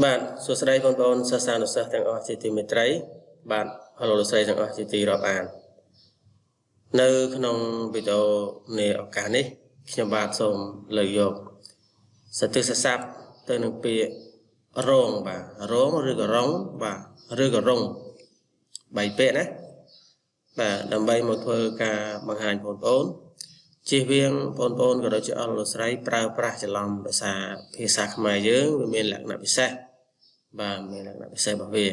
បាទសួស្តីបងប្អូនសិស្សានុសិស្សទាំងអស់ជាទីមេត្រីបាទអរលោកស្រីទាំងអស់ជាទីរាប់អាននៅក្នុងវីដេអូនៃឱកាសនេះខ្ញុំបាទសូមលើកយកសតិសស័ព្ទទៅនឹងពាក្យរងបាទរងឬក៏រងបាទឬក៏រង3ពាក្យណាបាទដើម្បីមកធ្វើការបង្ហាញបងប្អូនជៀសវាងបងប្អូនក៏ដូចជាអរលោកស្រីប្រើប្រាស់ច្រឡំភាសាភាសាខ្មែរយើងវាមានលក្ខណៈពិសេសបាទមានលក្ខណៈពិសេសរបស់វា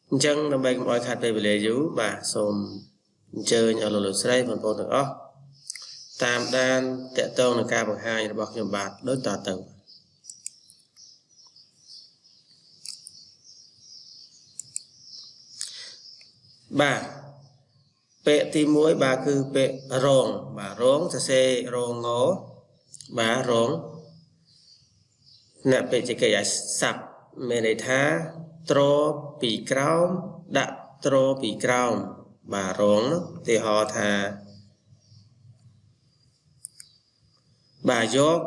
អញ្ចឹងដើម្បីកុំឲ្យខាតពេលវេលាយូរបាទសូមអញ្ជើញអរលោកស្រីបងប្អូនទាំងអស់តាមដានតកតងនឹងការបង្ហាញរបស់ខ្ញុំបាទដូចតទៅបាទពាក្យទី1បាទគឺពាក្យរងបាទរងសរសេររងងបាទរងអ្នកពេជ្ជកិច្ចស័ព្ទមានន័យថាត្រពីក្រោមដាក់ត្រពីក្រោមបាទរងទីហោថាបាទយក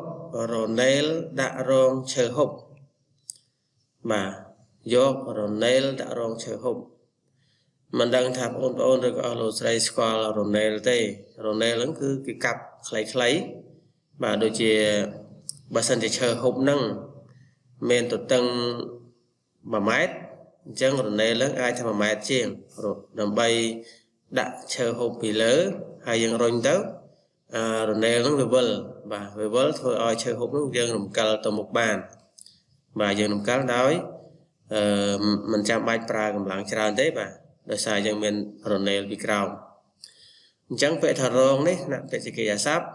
រនេលដាក់រងឈើហុបបាទយករនេលដាក់រងឈើហុបមិនដឹងថាបងប្អូនឬក៏អស់លោកស្រីស្គាល់រនេលទេរនេលហ្នឹងគឺគេកាប់ខ្លីៗបាទដូចជាបើសិនជាឈើហុបហ្នឹងមានទទឹង1ម៉ែត្រអញ្ចឹងរនេលហ្នឹងអាចថា1ម៉ែត្រជាងដើម្បីដាក់ឈើហូបពីលើហើយយើងរុញទៅរនេលហ្នឹងវាវិលបាទវាវិលធ្វើឲ្យឈើហូបហ្នឹងយើងរំកិលទៅមុខបានបាទយើងរំកិលដោយមិនចាំបាច់ប្រើកម្លាំងច្រើនទេបាទដោយសារយើងមានរនេលពីក្រោមអញ្ចឹងពាក្យថារងនេះណាពាក្យសេចក្ដីស័ព្ទ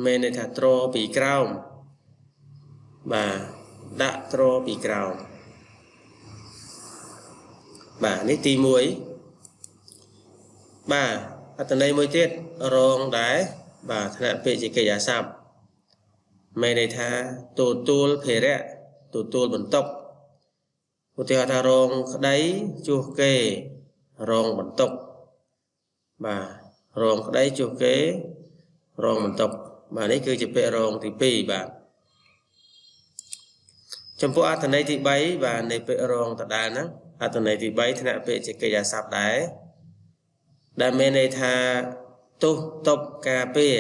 មានន័យថាត្រពីក្រោមបាទដាក់ត្រពីក្រោមបាទនេះទី1បាទអត្ថន័យមួយទៀតរងដែរបាទថ្នាក់ពាក្យសេចក្ដីស័ព្ទមានន័យថាទទួលភារៈទទួលបន្ទុកឧទាហរណ៍ថារងក្តីជួសគេរងបន្ទុកបាទរងក្តីជួសគេរងបន្ទុកបាទនេះគឺជាពាក្យរងទី2បាទចំពោះអត្ថន័យទី3បាទនៃពាក្យរងដដែលហ្នឹងអត្ថន័យទី3ថ្នាក់ពាក្យសេចក្ដីស័ព្ទដែរដែលមានន័យថាទុះតបការពារ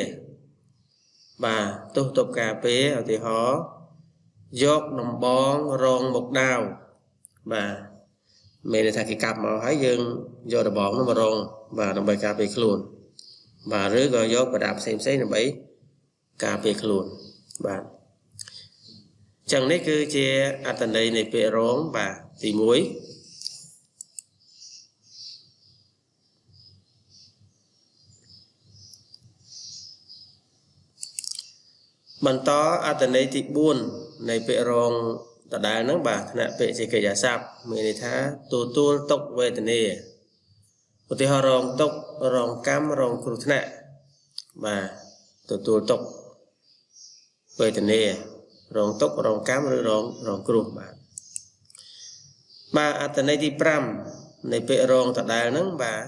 បាទទុះតបការពារឧទាហរណ៍យកដំបងរងមុខដាវបាទមានន័យថាគេកាប់មកហើយយើងយកដំបងនោះមករងបាទដើម្បីការពារខ្លួនបាទឬក៏យកប្រដាប់ផ្សេងៗដើម្បីការពារខ្លួនបាទចឹងនេះគឺជាអត្ថន័យនៃពាក្យរងបាទទី1បន្តអត្ថន័យទី4នៃពាក្យរងដដែលហ្នឹងបាទថ្នាក់ពាក្យសេចក្ដីស័ព្ទមានន័យថាទទួលទុក្ខវេទនាឧទាហរណ៍រងទុក្ខរងកម្មរងគ្រោះថ្នាក់បាទទទួលទុក្ខវេទនារងទុក្ខរងកម្មឬរងគ្រោះបាទអត្ថន័យទី5នៃពាក្យរងដដែលហ្នឹងបាទ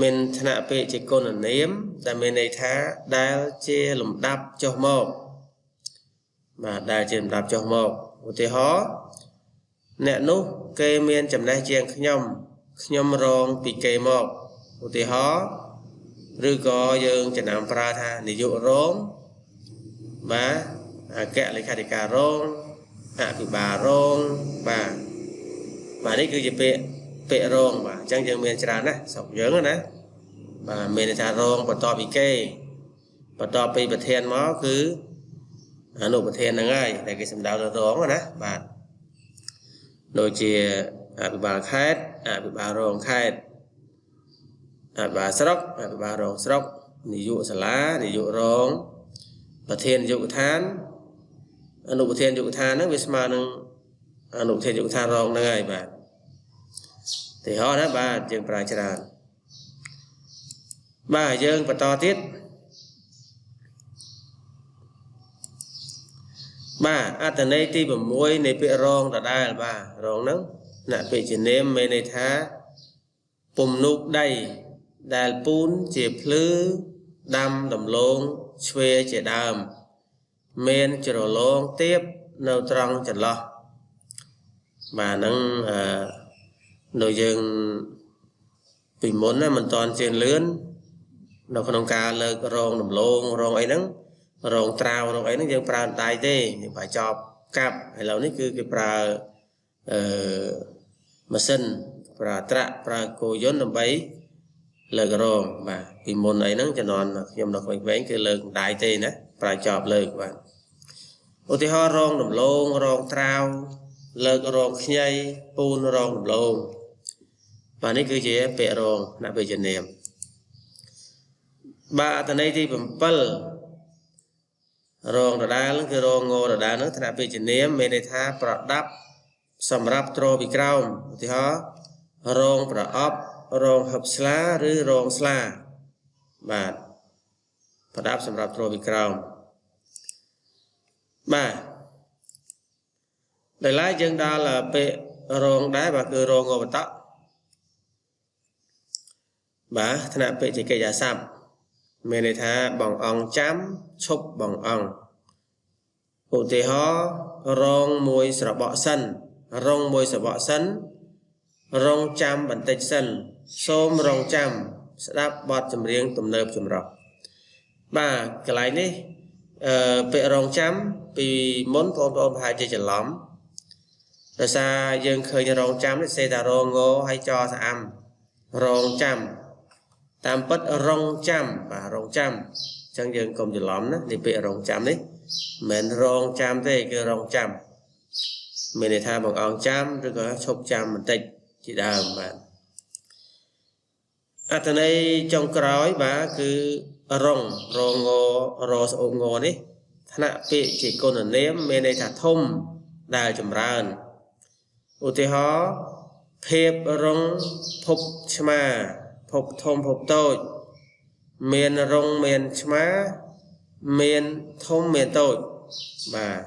មានថ្នាក់ពាក្យជាគុណនាមដែលមានន័យថាដែលជាលំដាប់ចុះមកបាទដែលជាលំដាប់ចុះមកឧទាហរណ៍អ្នកនោះគេមានចំណេះជាងខ្ញុំរងពីគេមកឧទាហរណ៍ឬក៏យើងចំណាំប្រើថានាយករងបាទអគ្គលេខាធិការរងអភិបាលរងបាទនេះគឺជាពាក្យរងបាទអញ្ចឹងយើងមានច្រើនណាស់ស្រុកយើងណាបាទមានន័យថារងបន្តពីគេបន្តពីប្រធានមកគឺអនុប្រធានហ្នឹងហើយដែលគេសម្ដៅទៅរងណាបាទដូចជាអភិបាលខេត្តអភិបាលរងខេត្តអភិបាលស្រុកអភិបាលរងស្រុកនាយកសាលានាយករងប្រធាននាយកដ្ឋានអនុប្រធាននាយកដ្ឋានហ្នឹងវាស្មើនឹងអនុប្រធាននាយកដ្ឋានរងហ្នឹងហើយបាទទីហោណាបាទយើងប្រើច្រើនបាទយើងបន្តទៀតបាទអត្ថន័យទី6នៃពាក្យរងដដែលបាទរងហ្នឹងអ្នកពាក្យជានាមមានន័យថាពំនូកដីដែលពូនជាភ្លឺដាំដំឡូងឆ្វេជាដើមមានជ្រលងទៀបនៅត្រង់ចន្លោះ và nâng nội dương vì muốn mình toàn trên lươn nó không ca lơ rong nằm lông rong ấy nắng rong trao rong ấy nó dương pra tay thế phải chọc cặp hay là nó cứ cái pra mà sinh pra trạ pra cô vốn làm bấy lơ rong và vì muốn ấy nắng cho non nhưng nó phải vén cái lơ đại thế nè pra chọc lơ và ô thì họ rong nằm lông rong trao lơ rong nhây pun rong nằm lông vàនេះគឺជាពាក្យរងអ្នកវិជ្ជានាមបាទអត្ថន័យទី7រងដដែលគឺរងងដដែលនោះថ្នាក់វិជ្ជានាមមានន័យថាប្រដាប់សម្រាប់ទ្រពីក្រោមឧទាហរណ៍រងប្រអប់រងហឹបស្លាឬរងស្លាបាទប្រដាប់សម្រាប់ទ្រពីក្រោមបាទដែលឡើយយើងដល់ពាក្យរងដែរបាទគឺរងងបតៈបាទថ្នាក់ពាក្យជាកិច្ចអាស័ព្ទមានន័យថាបងអង្គចាំឈប់បងអង្គឧទាហរណ៍រងមួយស្របក់សិនរងមួយស្របក់សិនរងចាំបន្តិចសិនសូមរងចាំស្ដាប់បទចម្រៀងទំនើបចម្រុះបាទកន្លែងនេះពាក្យរងចាំពីមុនបងប្អូនប្រហែលជាច្រឡំដោយសារយើងឃើញរងចាំនេះសេតារងងហើយចស្អាំរងចាំតាមពិតរងចាំបាទរងចាំអញ្ចឹងយើងកុំច្រឡំណានេះពាក្យរងចាំនេះមិនមែនរងចាំទេគឺរងចាំមានន័យថាបងអង្គចាំឬក៏ឈប់ចាំបន្តិចជាដើមបាទអត្ថន័យចុងក្រោយបាទគឺរងងរស្អូងងនេះថ្នាក់ពាក្យជាគុណនាមមានន័យថាធំដែលចម្រើនឧទាហរណ៍ភាពរងភពឆ្មាភពធំភពតូចមានរងមានឆ្មាមានធំមានតូចបាទ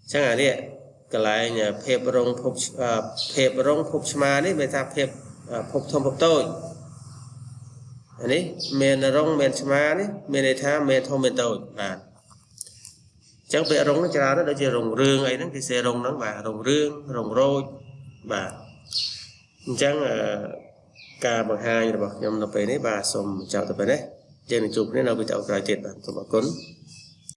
អញ្ចឹងអានេះកន្លែងភាពរងភពឆ្មានេះមានថាភាពភពធំភពតូចអានេះមានរងមានឆ្មានេះមានន័យថាមានធំមានតូចបាទអញ្ចឹងពាក្យរងនេះច្រើនដូចជារងរឿងអីហ្នឹងគេសេរងហ្នឹងបាទរងរឿងរងរោចបាទអញ្ចឹងការបង្ហាញរបស់ខ្ញុំនៅពេលនេះបាទសូមចប់តែប៉ុណ្ណេះយើងនឹងជួបគ្នានៅវីដេអូក្រោយទៀតបាទសូមអរគុណ